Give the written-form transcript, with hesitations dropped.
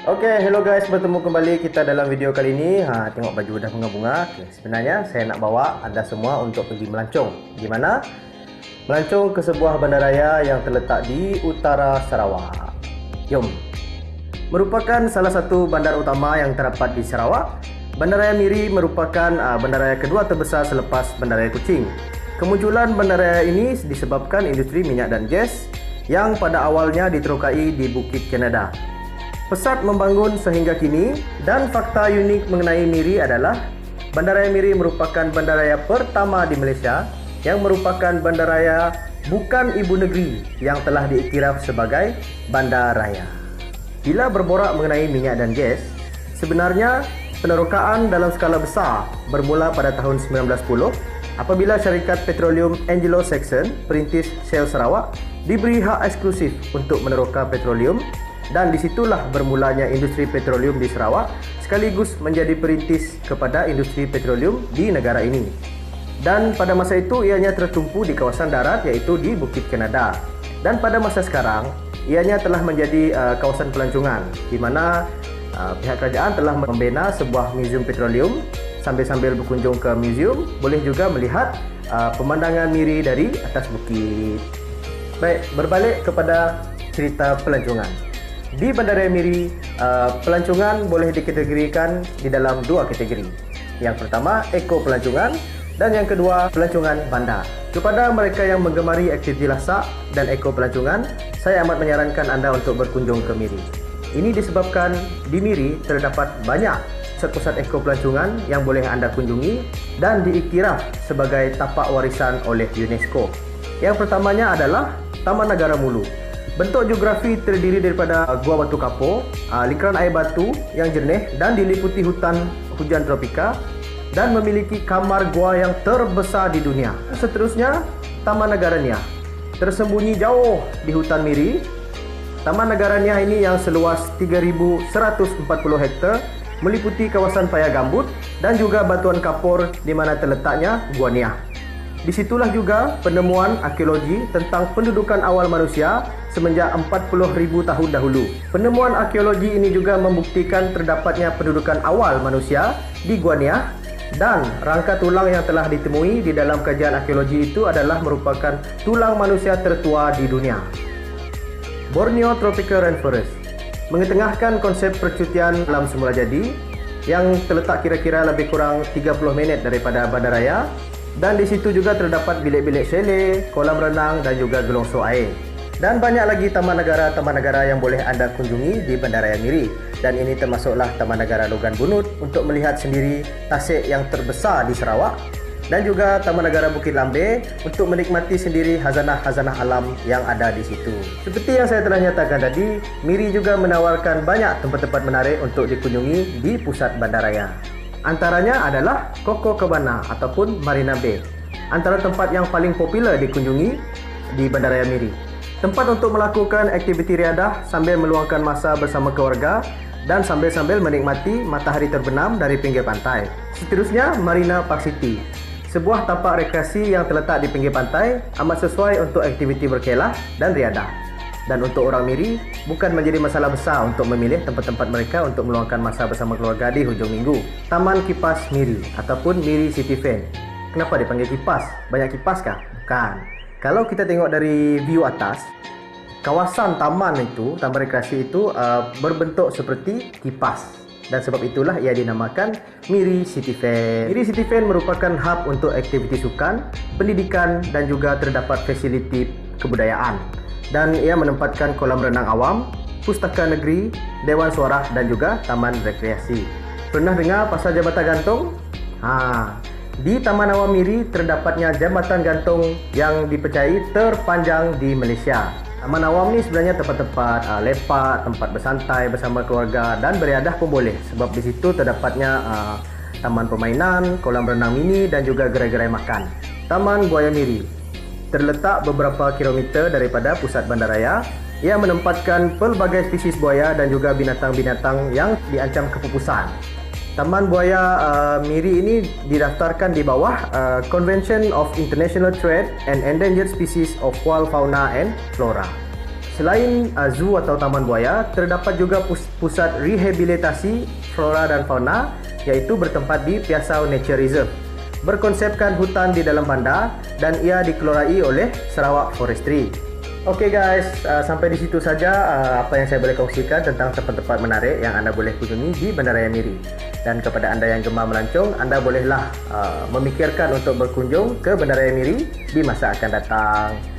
Hello guys, bertemu kembali kita dalam video kali ini. Tengok baju dah bunga-bunga. Sebenarnya saya nak bawa anda semua untuk pergi melancong. Di mana? Melancong ke sebuah bandaraya yang terletak di utara Sarawak. Jom. Merupakan salah satu bandar utama yang terdapat di Sarawak. Bandaraya Miri merupakan bandaraya kedua terbesar selepas Bandaraya Kuching. Kemunculan bandaraya ini disebabkan industri minyak dan gas yang pada awalnya diterokai di Bukit Kanada. Pesat membangun sehingga kini, dan fakta unik mengenai Miri adalah Bandaraya Miri merupakan bandaraya pertama di Malaysia yang merupakan bandaraya bukan ibu negeri yang telah diiktiraf sebagai bandaraya. Bila berborak mengenai minyak dan gas, sebenarnya penerokaan dalam skala besar bermula pada tahun 1910 apabila syarikat petroleum Anglo-Saxon perintis Shell Sarawak diberi hak eksklusif untuk meneroka petroleum. Dan disitulah bermulanya industri petroleum di Sarawak sekaligus menjadi perintis kepada industri petroleum di negara ini. Dan pada masa itu ianya tertumpu di kawasan darat iaitu di Bukit Kanada. Dan pada masa sekarang ianya telah menjadi kawasan pelancongan di mana pihak kerajaan telah membina sebuah muzium petroleum. Sambil-sambil berkunjung ke muzium boleh juga melihat pemandangan Miri dari atas bukit. Baik, berbalik kepada cerita pelancongan. Di Bandaraya Miri, pelancongan boleh dikategorikan di dalam dua kategori. Yang pertama, eko pelancongan, dan yang kedua, pelancongan bandar. Kepada mereka yang menggemari aktiviti lasak dan eko pelancongan, saya amat menyarankan anda untuk berkunjung ke Miri. Ini disebabkan di Miri terdapat banyak pusat-pusat eko pelancongan yang boleh anda kunjungi dan diiktiraf sebagai tapak warisan oleh UNESCO. Yang pertamanya adalah Taman Negara Mulu. Bentuk geografi terdiri daripada gua batu kapur, lingkaran air batu yang jernih dan diliputi hutan hujan tropika dan memiliki kamar gua yang terbesar di dunia. Seterusnya, Taman Negara Niah. Tersembunyi jauh di hutan Miri, Taman Negara Niah ini yang seluas 3,140 hektar meliputi kawasan paya gambut dan juga batuan kapur di mana terletaknya Gua Niah. Disitulah juga penemuan arkeologi tentang pendudukan awal manusia semenjak 40,000 tahun dahulu. Penemuan arkeologi ini juga membuktikan terdapatnya pendudukan awal manusia di Gua Niah, dan rangka tulang yang telah ditemui di dalam kajian arkeologi itu adalah merupakan tulang manusia tertua di dunia. Borneo Tropical Rainforest mengetengahkan konsep percutian alam semula jadi yang terletak kira-kira lebih kurang 30 minit daripada bandaraya. Dan di situ juga terdapat bilik-bilik chalet, kolam renang dan juga gelongsor air. Dan banyak lagi taman negara yang boleh anda kunjungi di Bandaraya Miri. Dan ini termasuklah Taman Negara Logan Bunut untuk melihat sendiri tasik yang terbesar di Sarawak. Dan juga Taman Negara Bukit Lambe untuk menikmati sendiri hazanah-hazanah alam yang ada di situ. Seperti yang saya telah nyatakan tadi, Miri juga menawarkan banyak tempat-tempat menarik untuk dikunjungi di pusat bandaraya. Antaranya adalah Coco Cabana ataupun Marina Bay, antara tempat yang paling popular dikunjungi di Bandaraya Miri. Tempat untuk melakukan aktiviti riadah sambil meluangkan masa bersama keluarga dan sambil-sambil menikmati matahari terbenam dari pinggir pantai. Seterusnya, Marina Park City, sebuah tapak rekreasi yang terletak di pinggir pantai, amat sesuai untuk aktiviti berkelah dan riadah. Dan untuk orang Miri, bukan menjadi masalah besar untuk memilih tempat-tempat mereka untuk meluangkan masa bersama keluarga di hujung minggu. Taman Kipas Miri ataupun Miri City Fan. Kenapa dipanggil kipas? Banyak kipas kah? Bukan. Kalau kita tengok dari view atas, kawasan taman itu, taman rekreasi itu berbentuk seperti kipas. Dan sebab itulah ia dinamakan Miri City Fan. Miri City Fan merupakan hub untuk aktiviti sukan, pendidikan dan juga terdapat fasiliti kebudayaan. Dan ia menempatkan kolam renang awam, pustaka negeri, dewan suara dan juga taman rekreasi. Pernah dengar pasal jambatan gantung? Di Taman Awam Miri terdapatnya jambatan gantung yang dipercayai terpanjang di Malaysia. Taman Awam ni sebenarnya tempat-tempat lepak, tempat bersantai bersama keluarga dan beriadah pun boleh, sebab di situ terdapatnya taman permainan, kolam renang mini dan juga gerai-gerai makan. Taman Buaya Miri terletak beberapa kilometer daripada pusat bandaraya. Ia menempatkan pelbagai spesies buaya dan juga binatang-binatang yang diancam kepupusan. Taman Buaya Miri ini didaftarkan di bawah Convention of International Trade and Endangered Species of Wild Fauna and Flora. Selain zoo atau taman buaya, terdapat juga pusat rehabilitasi flora dan fauna, iaitu bertempat di Piasau Nature Reserve. Berkonsepkan hutan di dalam bandar dan ia dikelorai oleh Sarawak Forestry. Okey guys, sampai di situ saja apa yang saya boleh kongsikan tentang tempat-tempat menarik yang anda boleh kunjungi di Bandaraya Miri. Dan kepada anda yang gemar melancong, anda bolehlah memikirkan untuk berkunjung ke Bandaraya Miri di masa akan datang.